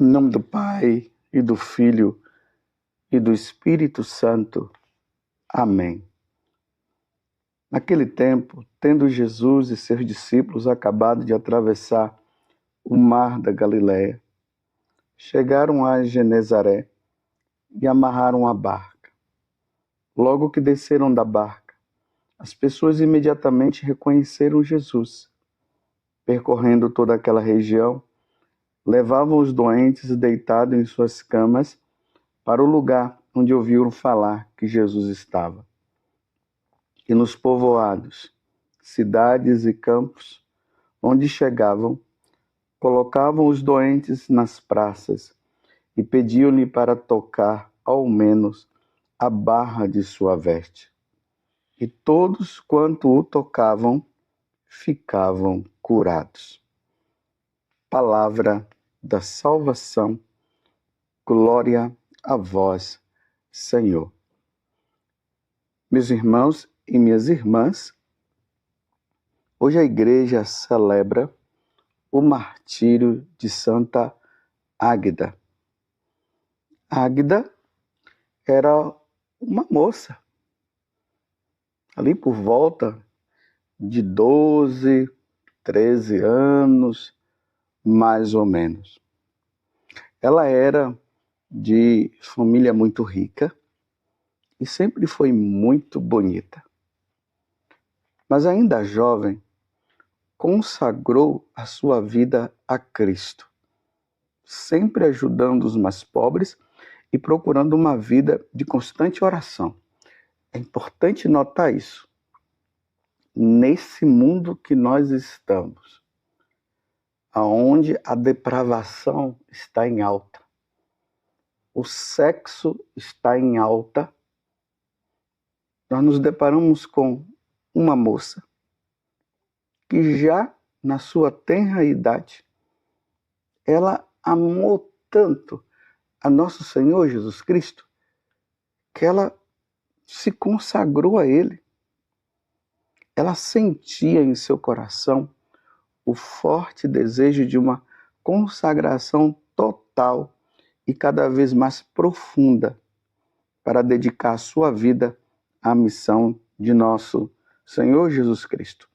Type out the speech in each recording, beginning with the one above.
Em nome do Pai, e do Filho, e do Espírito Santo. Amém. Naquele tempo, tendo Jesus e seus discípulos acabado de atravessar o mar da Galiléia, chegaram a Genezaré e amarraram a barca. Logo que desceram da barca, as pessoas imediatamente reconheceram Jesus. Percorrendo toda aquela região, levavam os doentes deitados em suas camas para o lugar onde ouviram falar que Jesus estava. E nos povoados, cidades e campos, onde chegavam, colocavam os doentes nas praças e pediam-lhe para tocar, ao menos, a barra de sua veste. E todos quanto o tocavam, ficavam curados. Palavra da salvação. Glória a vós, Senhor. Meus irmãos e minhas irmãs, hoje a igreja celebra o martírio de Santa Águeda. Águeda era uma moça, ali por volta de 12, 13 anos, mais ou menos. Ela era de família muito rica e sempre foi muito bonita. Mas ainda jovem, consagrou a sua vida a Cristo, sempre ajudando os mais pobres e procurando uma vida de constante oração. É importante notar isso. Nesse mundo que nós estamos, onde a depravação está em alta, o sexo está em alta, nós nos deparamos com uma moça que já na sua tenra idade, ela amou tanto a nosso Senhor Jesus Cristo, que ela se consagrou a Ele. Ela sentia em seu coração o forte desejo de uma consagração total e cada vez mais profunda para dedicar a sua vida à missão de nosso Senhor Jesus Cristo.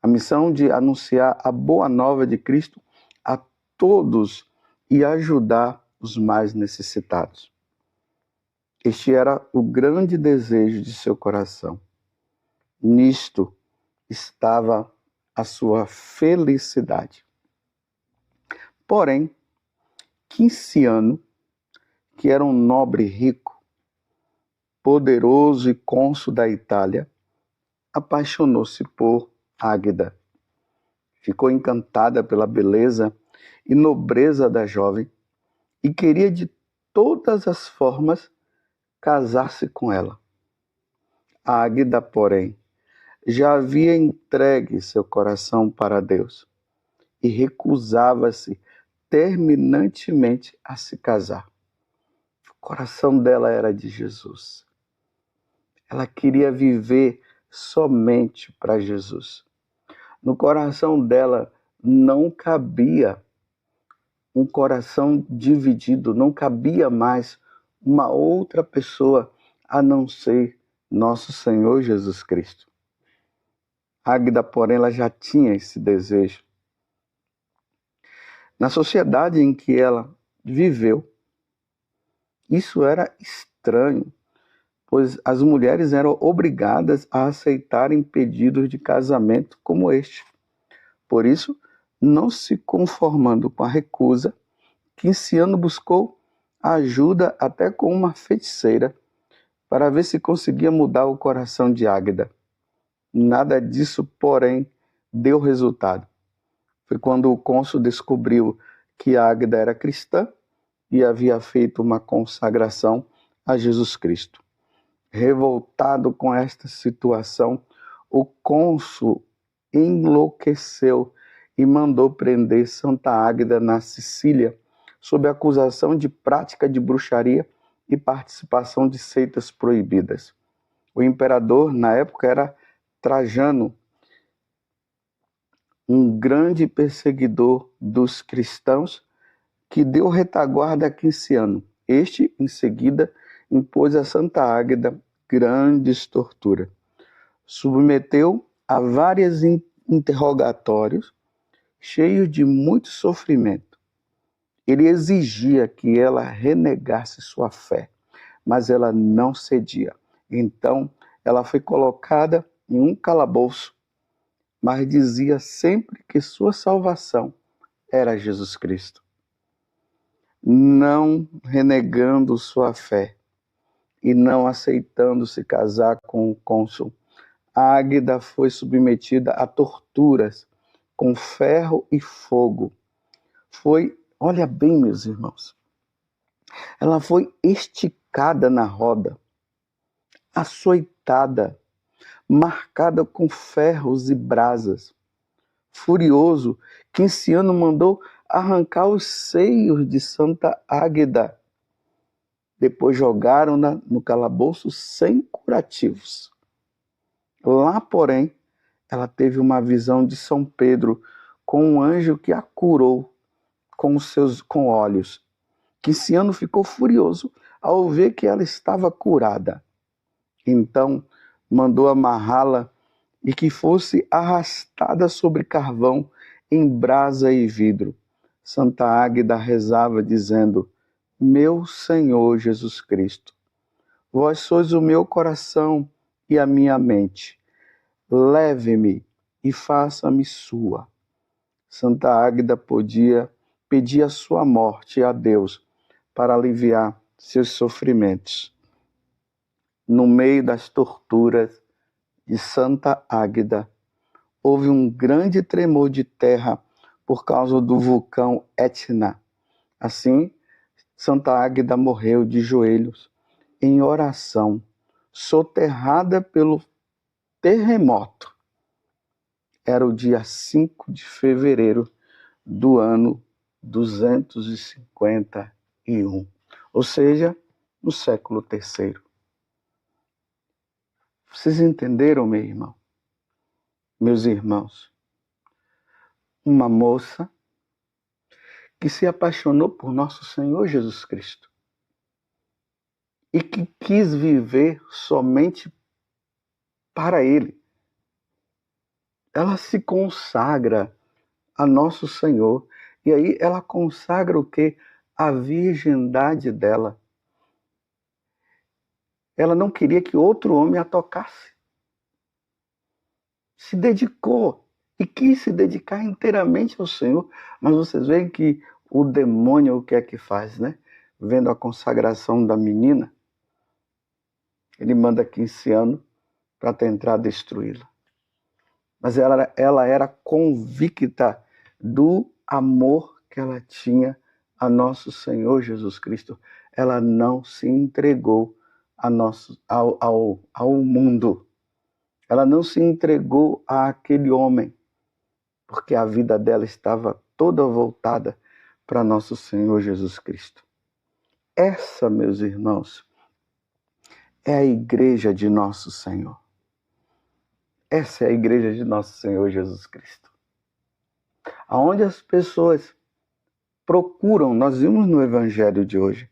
A missão de anunciar a boa nova de Cristo a todos e ajudar os mais necessitados. Este era o grande desejo de seu coração. Nisto estava a sua felicidade. Porém, Quinciano, que era um nobre rico, poderoso e cônsul da Itália, apaixonou-se por Águeda. Ficou encantada pela beleza e nobreza da jovem e queria de todas as formas casar-se com ela. Águeda, porém, já havia entregue seu coração para Deus e recusava-se terminantemente a se casar. O coração dela era de Jesus. Ela queria viver somente para Jesus. No coração dela não cabia um coração dividido, não cabia mais uma outra pessoa a não ser nosso Senhor Jesus Cristo. Águeda, porém, ela já tinha esse desejo. Na sociedade em que ela viveu, isso era estranho, pois as mulheres eram obrigadas a aceitarem pedidos de casamento como este. Por isso, não se conformando com a recusa, Quinciano buscou ajuda até com uma feiticeira para ver se conseguia mudar o coração de Águeda. Nada disso, porém, deu resultado. Foi quando o cônsul descobriu que Águeda era cristã e havia feito uma consagração a Jesus Cristo. Revoltado com esta situação, o cônsul enlouqueceu e mandou prender Santa Águeda na Sicília, sob acusação de prática de bruxaria e participação de seitas proibidas. O imperador, na época, era Trajano, um grande perseguidor dos cristãos que deu retaguarda a Quinciano. Este, em seguida, impôs a Santa Águeda grandes torturas. Submeteu a vários interrogatórios, cheios de muito sofrimento. Ele exigia que ela renegasse sua fé, mas ela não cedia. Então, ela foi colocada em um calabouço, mas dizia sempre que sua salvação era Jesus Cristo. Não renegando sua fé e não aceitando se casar com o cônsul, Águeda foi submetida a torturas com ferro e fogo. Olha bem, meus irmãos, ela foi esticada na roda, açoitada, marcada com ferros e brasas. Furioso, Quinciano mandou arrancar os seios de Santa Águeda. Depois jogaram-na no calabouço sem curativos. Lá, porém, ela teve uma visão de São Pedro com um anjo que a curou com olhos. Quinciano ficou furioso ao ver que ela estava curada. Então, mandou amarrá-la e que fosse arrastada sobre carvão em brasa e vidro. Santa Águeda rezava dizendo: Meu Senhor Jesus Cristo, vós sois o meu coração e a minha mente. Leve-me e faça-me sua. Santa Águeda pedia sua morte a Deus para aliviar seus sofrimentos. No meio das torturas de Santa Águeda, houve um grande tremor de terra por causa do vulcão Etna. Assim, Santa Águeda morreu de joelhos em oração, soterrada pelo terremoto. Era o dia 5 de fevereiro do ano 251, ou seja, no século III. Vocês entenderam, meu irmão? Meus irmãos? Uma moça que se apaixonou por nosso Senhor Jesus Cristo e que quis viver somente para Ele. Ela se consagra a nosso Senhor e aí ela consagra o quê? A virgindade dela. Ela não queria que outro homem a tocasse. Se dedicou e quis se dedicar inteiramente ao Senhor. Mas vocês veem que o demônio o que é que faz, né? Vendo a consagração da menina, ele manda Quinciano para tentar destruí-la. Mas ela era convicta do amor que ela tinha a nosso Senhor Jesus Cristo. Ela não se entregou ao mundo. Ela não se entregou àquele homem, porque a vida dela estava toda voltada para nosso Senhor Jesus Cristo. Essa, meus irmãos, é a igreja de nosso Senhor. Essa é a igreja de nosso Senhor Jesus Cristo. Aonde as pessoas procuram, nós vimos no evangelho de hoje,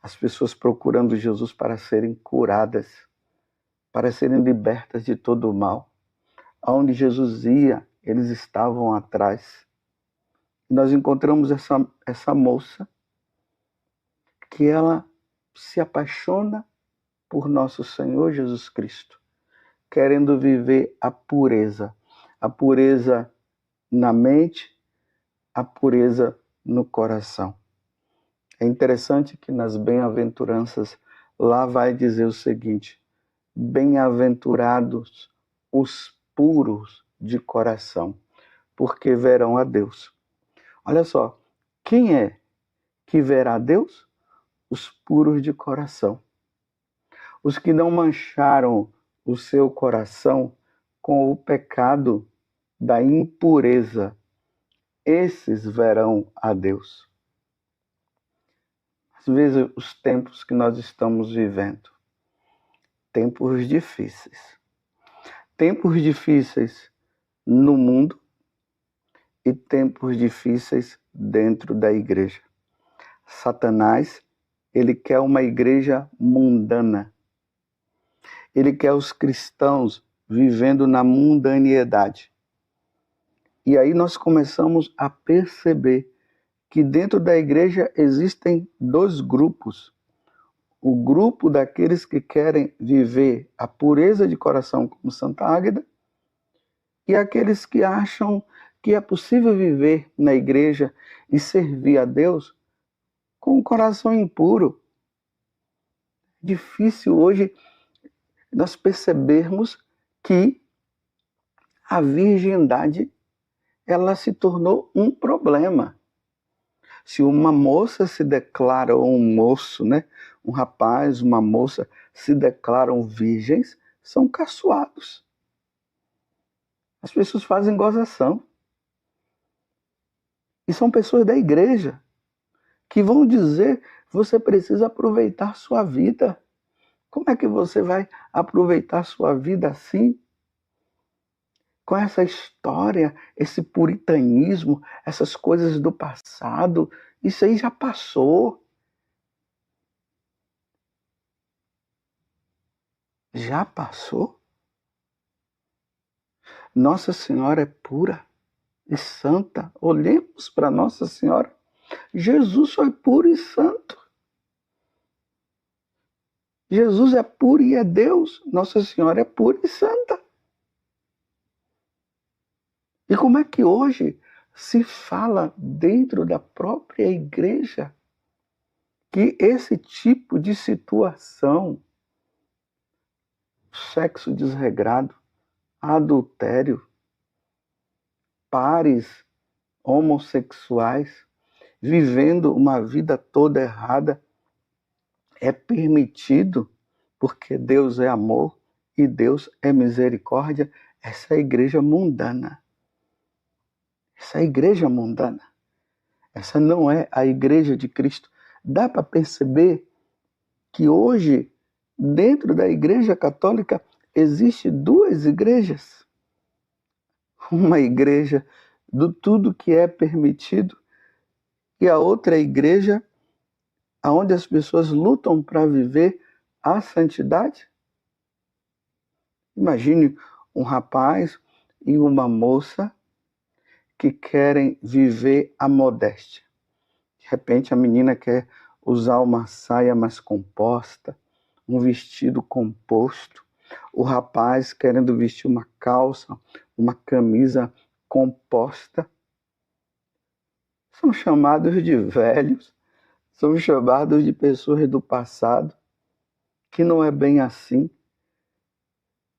as pessoas procurando Jesus para serem curadas, para serem libertas de todo o mal. Aonde Jesus ia, eles estavam atrás. E nós encontramos essa moça que ela se apaixona por nosso Senhor Jesus Cristo, querendo viver a pureza na mente, a pureza no coração. É interessante que nas bem-aventuranças lá vai dizer o seguinte: bem-aventurados os puros de coração, porque verão a Deus. Olha só, quem é que verá a Deus? Os puros de coração. Os que não mancharam o seu coração com o pecado da impureza, esses verão a Deus. Às vezes, os tempos que nós estamos vivendo, tempos difíceis. Tempos difíceis no mundo e tempos difíceis dentro da igreja. Satanás, ele quer uma igreja mundana. Ele quer os cristãos vivendo na mundanidade. E aí nós começamos a perceber que dentro da igreja existem dois grupos. O grupo daqueles que querem viver a pureza de coração como Santa Águeda e aqueles que acham que é possível viver na igreja e servir a Deus com o coração impuro. Difícil hoje nós percebermos que a virgindade ela se tornou um problema. Se uma moça se declara, ou um moço, né? Um rapaz, uma moça se declaram virgens, são caçoados. As pessoas fazem gozação. E são pessoas da igreja que vão dizer: você precisa aproveitar sua vida. Como é que você vai aproveitar sua vida assim? Com essa história, esse puritanismo, essas coisas do passado, isso aí já passou. Já passou? Nossa Senhora é pura e santa. Olhemos para Nossa Senhora. Jesus foi puro e santo. Jesus é puro e é Deus. Nossa Senhora é pura e santa. E como é que hoje se fala dentro da própria igreja que esse tipo de situação, sexo desregrado, adultério, pares homossexuais, vivendo uma vida toda errada, é permitido porque Deus é amor e Deus é misericórdia? Essa é a igreja mundana. Essa é a igreja mundana. Essa não é a igreja de Cristo. Dá para perceber que hoje, dentro da igreja católica, existe duas igrejas. Uma igreja do tudo que é permitido e a outra igreja onde as pessoas lutam para viver a santidade. Imagine um rapaz e uma moça que querem viver a modéstia. De repente a menina quer usar uma saia mais composta, um vestido composto. O rapaz querendo vestir uma calça, uma camisa composta. São chamados de velhos, são chamados de pessoas do passado, que não é bem assim.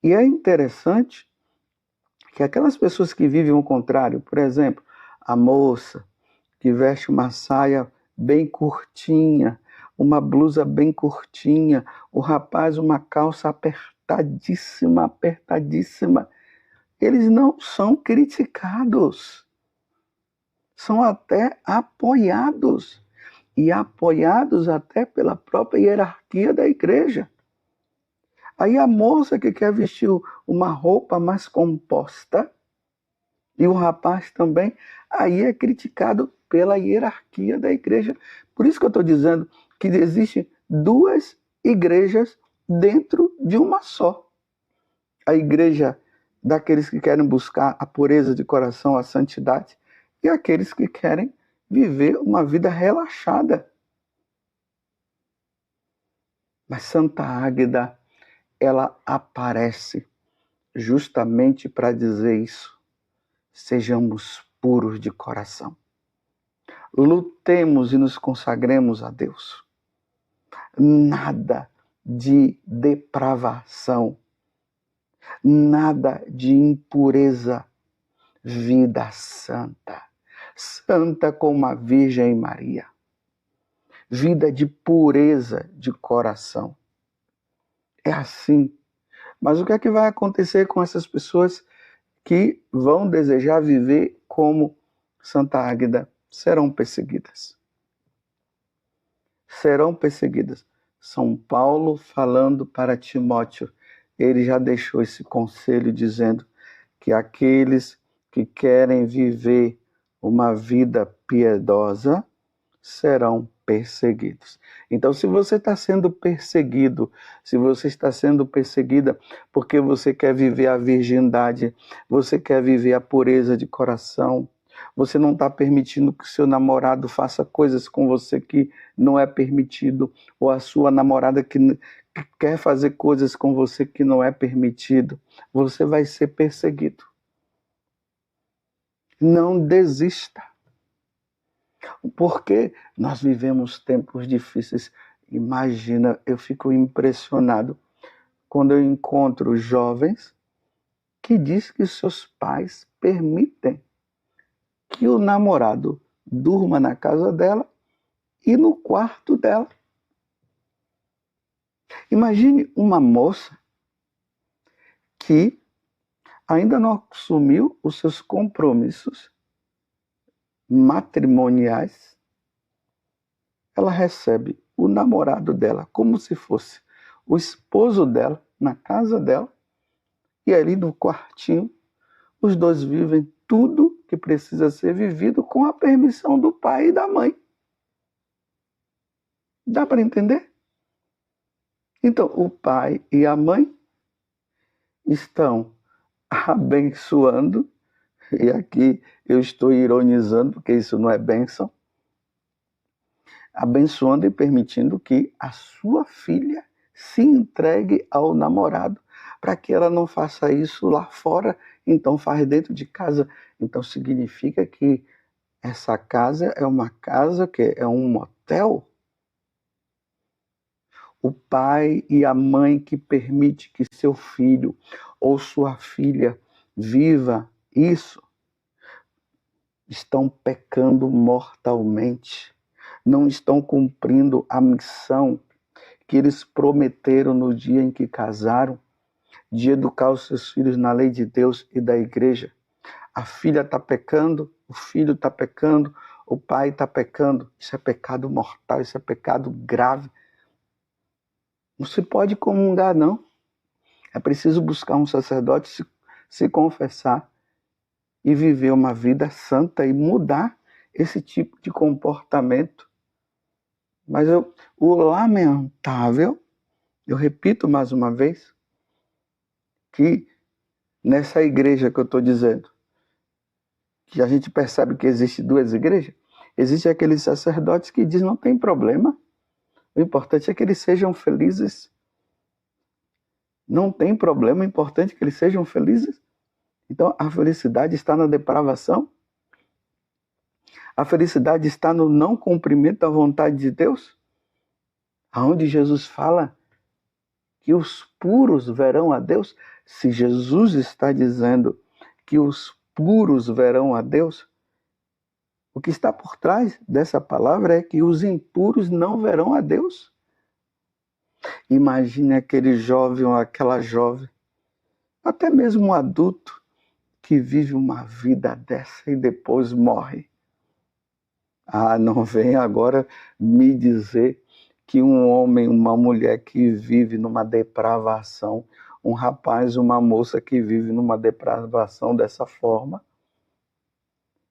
E é interessante que aquelas pessoas que vivem o contrário, por exemplo, a moça que veste uma saia bem curtinha, uma blusa bem curtinha, o rapaz uma calça apertadíssima, apertadíssima, eles não são criticados, são até apoiados, e apoiados até pela própria hierarquia da igreja. Aí a moça que quer vestir uma roupa mais composta, e o rapaz também, aí é criticado pela hierarquia da igreja. Por isso que eu estou dizendo que existem duas igrejas dentro de uma só. A igreja daqueles que querem buscar a pureza de coração, a santidade, e aqueles que querem viver uma vida relaxada. Mas Santa Águeda, ela aparece justamente para dizer isso. Sejamos puros de coração. Lutemos e nos consagremos a Deus. Nada de depravação, nada de impureza. Vida santa, santa como a Virgem Maria. Vida de pureza de coração. É assim. Mas o que é que vai acontecer com essas pessoas que vão desejar viver como Santa Águeda? Serão perseguidas. Serão perseguidas. São Paulo falando para Timóteo, ele já deixou esse conselho dizendo que aqueles que querem viver uma vida piedosa serão perseguidos. Então, se você está sendo perseguido, se você está sendo perseguida porque você quer viver a virgindade, você quer viver a pureza de coração, você não está permitindo que o seu namorado faça coisas com você que não é permitido, ou a sua namorada que quer fazer coisas com você que não é permitido, você vai ser perseguido. Não desista. Porque nós vivemos tempos difíceis. Imagina, eu fico impressionado quando eu encontro jovens que diz que seus pais permitem que o namorado durma na casa dela e no quarto dela. Imagine uma moça que ainda não assumiu os seus compromissos matrimoniais. Ela recebe o namorado dela como se fosse o esposo dela na casa dela, e ali no quartinho os dois vivem tudo que precisa ser vivido com a permissão do pai e da mãe. Dá para entender? Então, o pai e a mãe estão abençoando, e aqui eu estou ironizando, porque isso não é bênção, abençoando e permitindo que a sua filha se entregue ao namorado, para que ela não faça isso lá fora, então faz dentro de casa. Então significa que essa casa é uma casa que é um motel. O pai e a mãe que permite que seu filho ou sua filha viva isso, estão pecando mortalmente, não estão cumprindo a missão que eles prometeram no dia em que casaram, de educar os seus filhos na lei de Deus e da igreja. A filha está pecando, o filho está pecando, o pai está pecando. Isso é pecado mortal, isso é pecado grave. Não se pode comungar, não. É preciso buscar um sacerdote, se confessar e viver uma vida santa e mudar esse tipo de comportamento. Mas o lamentável, eu repito mais uma vez, que nessa igreja que eu estou dizendo, que a gente percebe que existe duas igrejas, existe aqueles sacerdotes que dizem não tem problema, o importante é que eles sejam felizes. Não tem problema, o importante é que eles sejam felizes. Então a felicidade está na depravação? A felicidade está no não cumprimento da vontade de Deus? Aonde Jesus fala que os puros verão a Deus? Se Jesus está dizendo que os puros verão a Deus, o que está por trás dessa palavra é que os impuros não verão a Deus. Imagine aquele jovem ou aquela jovem, até mesmo um adulto, que vive uma vida dessa e depois morre. Ah, não vem agora me dizer que um homem, uma mulher que vive numa depravação, um rapaz, uma moça que vive numa depravação dessa forma,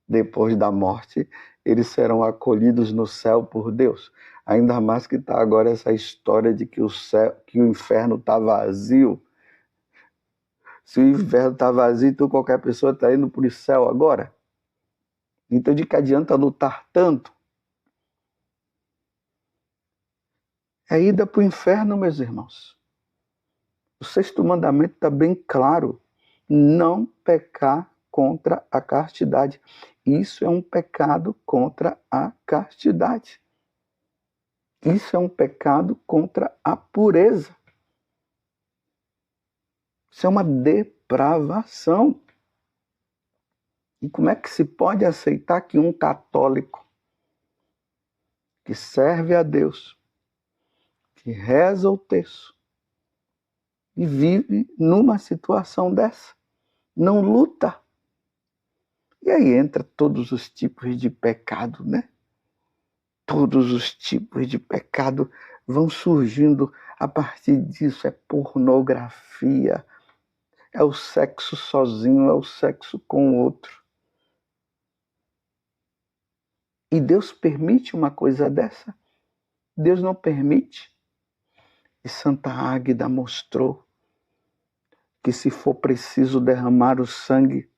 depois da morte, eles serão acolhidos no céu por Deus. Ainda mais que está agora essa história de que o inferno está vazio. Se o inferno está vazio, então qualquer pessoa está indo para o céu agora. Então de que adianta lutar tanto? É ida para o inferno, meus irmãos. O sexto mandamento está bem claro. Não pecar contra a castidade. Isso é um pecado contra a castidade. Isso é um pecado contra a pureza. Isso é uma depravação. E como é que se pode aceitar que um católico que serve a Deus, que reza o terço e vive numa situação dessa, não luta? E aí entra todos os tipos de pecado, né? Todos os tipos de pecado vão surgindo a partir disso. É pornografia, é o sexo sozinho, é o sexo com o outro. E Deus permite uma coisa dessa? Deus não permite. E Santa Águeda mostrou que se for preciso derramar o sangue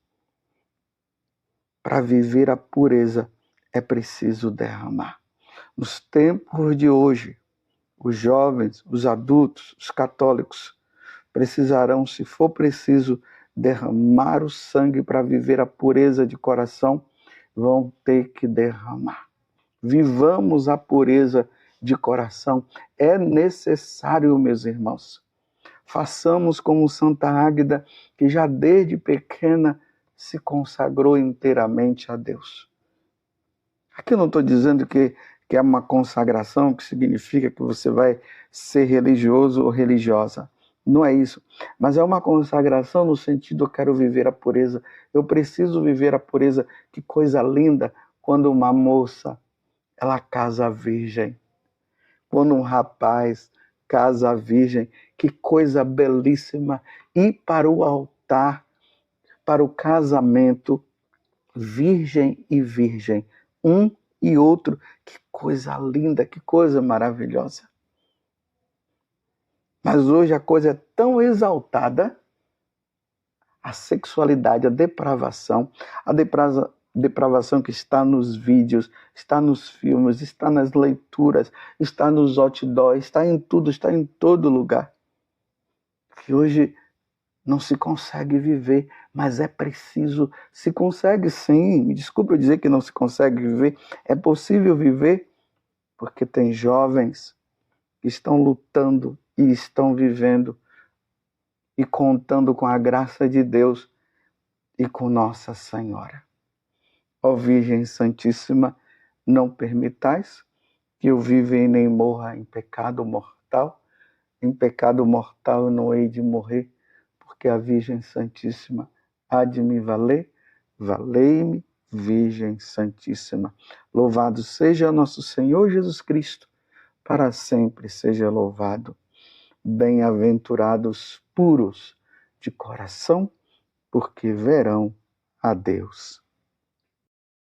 para viver a pureza, é preciso derramar. Nos tempos de hoje, os jovens, os adultos, os católicos precisarão, se for preciso, derramar o sangue para viver a pureza de coração, vão ter que derramar. Vivamos a pureza de coração. É necessário, meus irmãos. Façamos como Santa Águeda, que já desde pequena se consagrou inteiramente a Deus. Aqui eu não estou dizendo que é uma consagração, que significa que você vai ser religioso ou religiosa. Não é isso. Mas é uma consagração no sentido, eu quero viver a pureza. Eu preciso viver a pureza. Que coisa linda quando uma moça, ela casa virgem. Quando um rapaz casa virgem. Que coisa belíssima. Ir para o altar, para o casamento, virgem e virgem. Um e outro. Que coisa linda, que coisa maravilhosa. Mas hoje a coisa é tão exaltada, a sexualidade, a depravação que está nos vídeos, está nos filmes, está nas leituras, está nos outdoors, está em tudo, está em todo lugar. Que hoje não se consegue viver, mas é preciso, se consegue sim, me desculpe eu dizer que não se consegue viver, é possível viver, porque tem jovens que estão lutando e estão vivendo e contando com a graça de Deus e com Nossa Senhora. Ó Virgem Santíssima, não permitais que eu viva e nem morra em pecado mortal. Em pecado mortal eu não hei de morrer, porque a Virgem Santíssima há de me valer. Valei-me, Virgem Santíssima. Louvado seja nosso Senhor Jesus Cristo, para sempre seja louvado. Bem-aventurados puros de coração, porque verão a Deus.